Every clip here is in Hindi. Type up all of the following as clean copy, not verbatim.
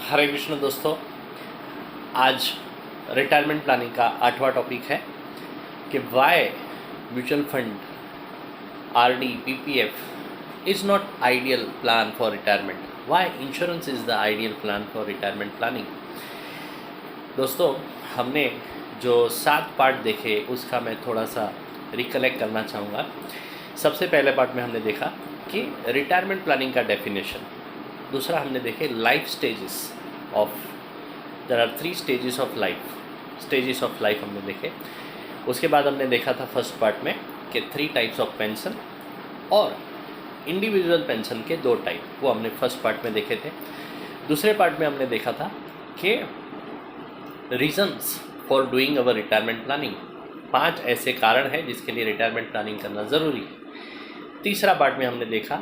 हरे कृष्ण दोस्तों, आज रिटायरमेंट प्लानिंग का 8वां टॉपिक है कि why mutual fund RD PPF is not ideal plan for retirement, why insurance is the ideal plan for retirement planning. दोस्तों, हमने जो 7 पार्ट देखे उसका मैं थोड़ा सा रिकलेक्ट करना चाहूँगा। सबसे पहले पार्ट में हमने देखा कि रिटायरमेंट प्लानिंग का डेफिनेशन। दूसरा हमने देखे life stages of, there are 3 stages of life हमने देखे। उसके बाद हमने देखा था फर्स्ट पार्ट में कि 3 टाइप्स ऑफ पेंशन और इंडिविजुअल पेंशन के 2 टाइप, वो हमने फर्स्ट पार्ट में देखे थे। दूसरे पार्ट में हमने देखा था कि reasons for doing our retirement planning, 5 ऐसे कारण हैं जिसके लिए रिटायरमेंट प्लानिंग करना ज़रूरी है। तीसरा पार्ट में हमने देखा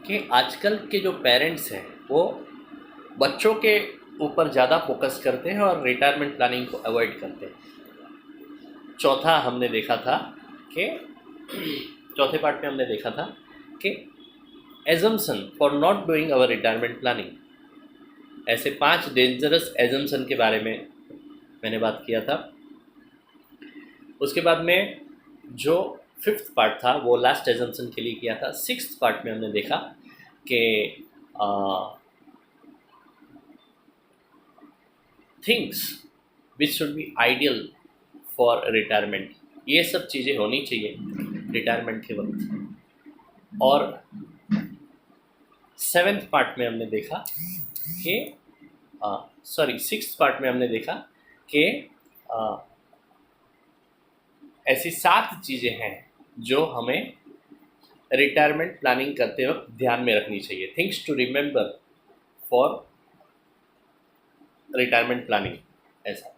कि आजकल के जो पेरेंट्स हैं वो बच्चों के ऊपर ज़्यादा फोकस करते हैं और रिटायरमेंट प्लानिंग को अवॉइड करते हैं। चौथा हमने देखा था कि चौथे पार्ट में हमने देखा था कि assumption for not doing our retirement planning, ऐसे 5 डेंजरस एजम्पशन के बारे में मैंने बात किया था। उसके बाद में जो 5th पार्ट था वो लास्ट एजम्पशन के लिए किया था। 6th पार्ट में हमने देखा कि things which should be ideal for retirement, ये सब चीज़ें होनी चाहिए रिटायरमेंट के वक्त। और 7th पार्ट में हमने देखा कि 6th पार्ट में हमने देखा कि ऐसी 7 चीज़ें हैं जो हमें रिटायरमेंट प्लानिंग करते वक्त ध्यान में रखनी चाहिए, things to remember for retirement planning ऐसा।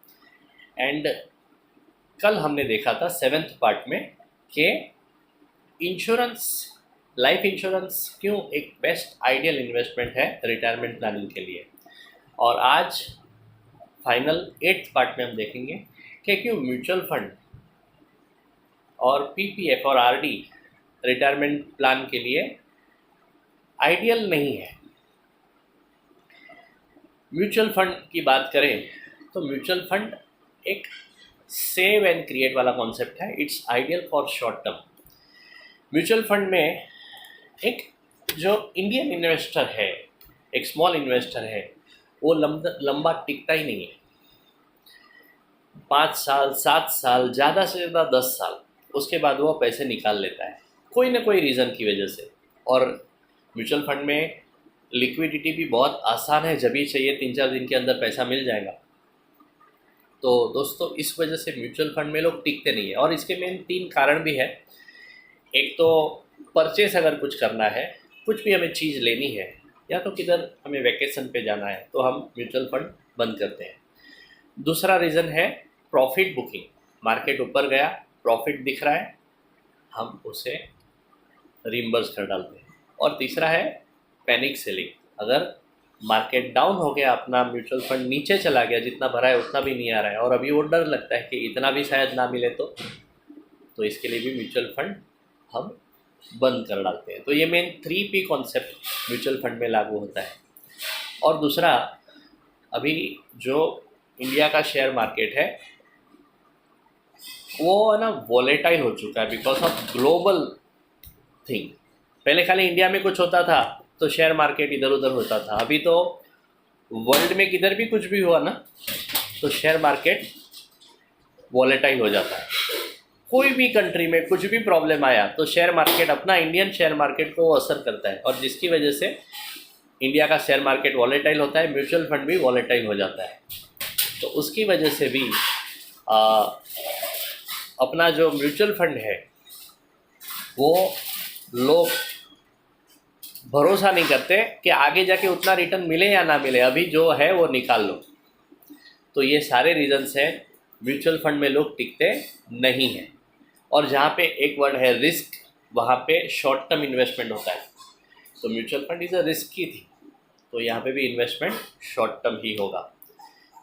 एंड कल हमने देखा था 7th पार्ट में कि इंश्योरेंस, लाइफ इंश्योरेंस क्यों एक बेस्ट आइडियल इन्वेस्टमेंट है रिटायरमेंट प्लानिंग के लिए। और आज फाइनल 8th पार्ट में हम देखेंगे कि क्यों म्यूचुअल फंड और पीपीएफ और आरडी रिटायरमेंट प्लान के लिए आइडियल नहीं है। म्यूचुअल फंड की बात करें तो म्यूचुअल फंड एक सेव एंड क्रिएट वाला कॉन्सेप्ट है, it's ideal for short term. Mutual fund में एक जो इंडियन इन्वेस्टर है, एक स्मॉल इन्वेस्टर है, वो लंबा टिकता ही नहीं है। 5 साल 7 साल, ज़्यादा से ज़्यादा 10 साल, उसके बाद वो पैसे निकाल लेता है कोई ना कोई रीज़न की वजह से। और म्यूचुअल फंड में लिक्विडिटी भी बहुत आसान है, जब भी चाहिए 3-4 दिन के अंदर पैसा मिल जाएगा। तो दोस्तों, इस वजह से म्यूचुअल फंड में लोग टिकते नहीं है। और इसके मेन 3 कारण भी है। एक तो परचेस अगर कुछ करना है, कुछ भी हमें चीज़ लेनी है, या तो किधर हमें वैकेशन पे जाना है, तो हम म्यूचुअल फंड बंद करते हैं। दूसरा रीज़न है प्रॉफिट बुकिंग, मार्केट ऊपर गया, प्रॉफिट दिख रहा है, हम उसे रिम्बर्स कर डालते हैं। और तीसरा है पैनिक सेलिंग, अगर मार्केट डाउन हो गया, अपना म्यूचुअल फंड नीचे चला गया, जितना भरा है उतना भी नहीं आ रहा है, और अभी वो डर लगता है कि इतना भी शायद ना मिले तो इसके लिए भी म्यूचुअल फंड हम बंद कर डालते हैं। तो ये main 3P concept mutual fund में लागू होता है। और दूसरा, अभी जो इंडिया का शेयर मार्केट है वो है ना वॉलेटाइल हो चुका है बिकॉज ऑफ ग्लोबल थिंग। पहले खाली इंडिया में कुछ होता था तो शेयर मार्केट इधर उधर होता था, अभी तो वर्ल्ड में किधर भी कुछ भी हुआ ना तो शेयर मार्केट वॉलेटाइल हो जाता है। कोई भी कंट्री में कुछ भी प्रॉब्लम आया तो शेयर मार्केट, अपना इंडियन शेयर मार्केट को असर करता है, और जिसकी वजह से इंडिया का शेयर मार्केट वॉलेटाइल होता है, म्यूचुअल फंड भी वॉलेटाइल हो जाता है। तो उसकी वजह से भी अपना जो म्यूचुअल फंड है वो लोग भरोसा नहीं करते कि आगे जाके उतना रिटर्न मिले या ना मिले, अभी जो है वो निकाल लो। तो ये सारे रीजंस हैं म्यूचुअल फंड में लोग टिकते नहीं हैं। और जहाँ पे एक वर्ड है रिस्क, वहाँ पे शॉर्ट टर्म इन्वेस्टमेंट होता है। तो mutual fund is a risky थी, तो यहाँ पे भी इन्वेस्टमेंट शॉर्ट टर्म ही होगा।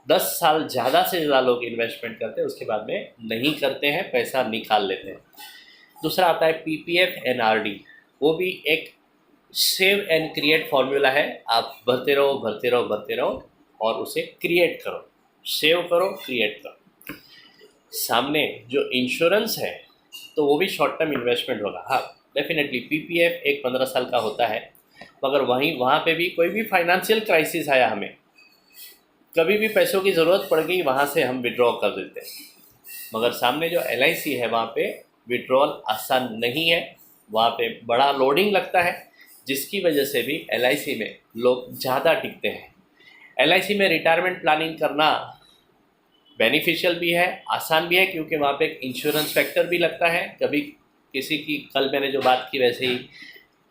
10 साल ज़्यादा से ज़्यादा लोग इन्वेस्टमेंट करते हैं, उसके बाद में नहीं करते हैं, पैसा निकाल लेते हैं। दूसरा आता है पीपीएफ एंड आरडी, वो भी एक सेव एंड क्रिएट फार्मूला है। आप भरते रहो भरते रहो भरते रहो, और उसे क्रिएट करो, सेव करो, क्रिएट करो। सामने जो इंश्योरेंस है तो वो भी शॉर्ट टर्म इन्वेस्टमेंट होगा। हाँ, डेफिनेटली पीपीएफ एक 15 साल का होता है, मगर वहाँ पे भी कोई भी फाइनेंशियल क्राइसिस आया, हमें कभी भी पैसों की ज़रूरत पड़ गई, वहाँ से हम विड्रॉ कर देते हैं। मगर सामने जो एलआईसी है वहाँ पे विड्रॉल आसान नहीं है, वहाँ पे बड़ा लोडिंग लगता है, जिसकी वजह से भी एलआईसी में लोग ज़्यादा टिकते हैं। एलआईसी में रिटायरमेंट प्लानिंग करना बेनिफिशियल भी है, आसान भी है, क्योंकि वहाँ पे एक इंश्योरेंस फैक्टर भी लगता है। कभी किसी की, कल मैंने जो बात की वैसे ही,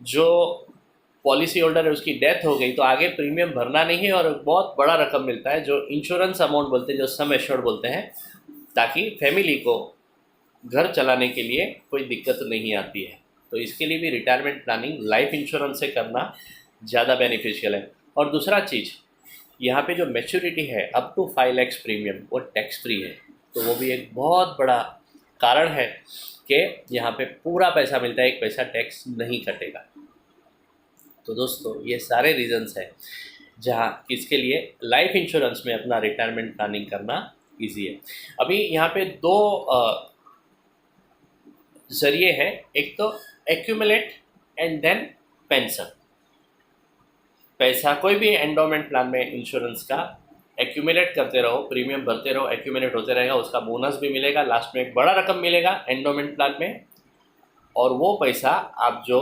जो पॉलिसी होल्डर है उसकी डेथ हो गई तो आगे प्रीमियम भरना नहीं है और बहुत बड़ा रकम मिलता है, जो इंश्योरेंस अमाउंट बोलते हैं, जो सम एश्योर्ड बोलते हैं, ताकि फैमिली को घर चलाने के लिए कोई दिक्कत नहीं आती है। तो इसके लिए भी रिटायरमेंट प्लानिंग लाइफ इंश्योरेंस से करना ज़्यादा बेनिफिशियल है। और दूसरा चीज़, यहाँ पे जो मैच्योरिटी है अप टू 5 लाख प्रीमियम, वो टैक्स फ्री है, तो वो भी एक बहुत बड़ा कारण है कि यहाँ पे पूरा पैसा मिलता है, एक पैसा टैक्स नहीं कटेगा। तो दोस्तों, ये सारे रीजंस हैं जहाँ इसके लिए लाइफ इंश्योरेंस में अपना रिटायरमेंट प्लानिंग करना ईजी है। अभी यहाँ पे दो जरिए हैं, एक तो एक्यूमुलेट एंड देन पेंशन। पैसा कोई भी एंडोमेंट प्लान में इंश्योरेंस का एक्यूमुलेट करते रहो, प्रीमियम भरते रहो, एक्यूमुलेट होते रहेगा, उसका बोनस भी मिलेगा, लास्ट में एक बड़ा रकम मिलेगा एंडोमेंट प्लान में, और वो पैसा आप जो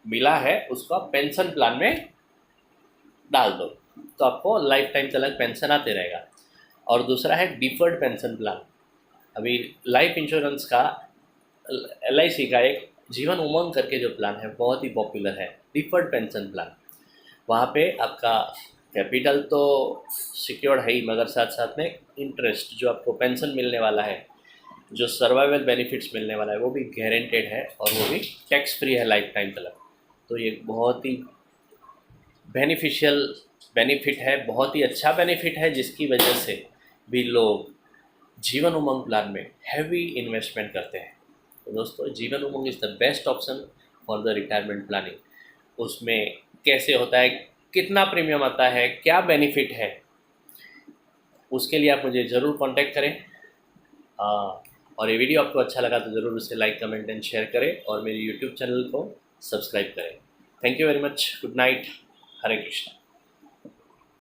मिला है उसका पेंशन प्लान में डाल दो, तो आपको लाइफ टाइम तक पेंशन आते रहेगा। और दूसरा है डिफर्ड पेंशन प्लान। अभी लाइफ इंश्योरेंस का एलआईसी का एक जीवन उमंग करके जो प्लान है बहुत ही पॉपुलर है, डिफर्ड पेंशन प्लान। वहाँ पे आपका कैपिटल तो सिक्योर्ड है ही, मगर साथ साथ में इंटरेस्ट जो आपको पेंशन मिलने वाला है, जो सर्वाइवल बेनिफिट्स मिलने वाला है, वो भी गारंटेड है और वो भी टैक्स फ्री है लाइफ टाइम तक। तो ये बहुत ही बेनिफिशियल बेनिफिट है, बहुत ही अच्छा बेनिफिट है, जिसकी वजह से भी लोग जीवन उमंग प्लान में हैवी इन्वेस्टमेंट करते हैं। तो दोस्तों, Jeevan Umang is the best option for the retirement planning. उसमें कैसे होता है, कितना प्रीमियम आता है, क्या बेनिफिट है, उसके लिए आप मुझे ज़रूर कांटेक्ट करें। और ये वीडियो आपको अच्छा लगा तो ज़रूर उसे लाइक, कमेंट एंड शेयर करें, और मेरे यूट्यूब चैनल को सब्सक्राइब करें। Thank you very much. Good night. Hare Krishna.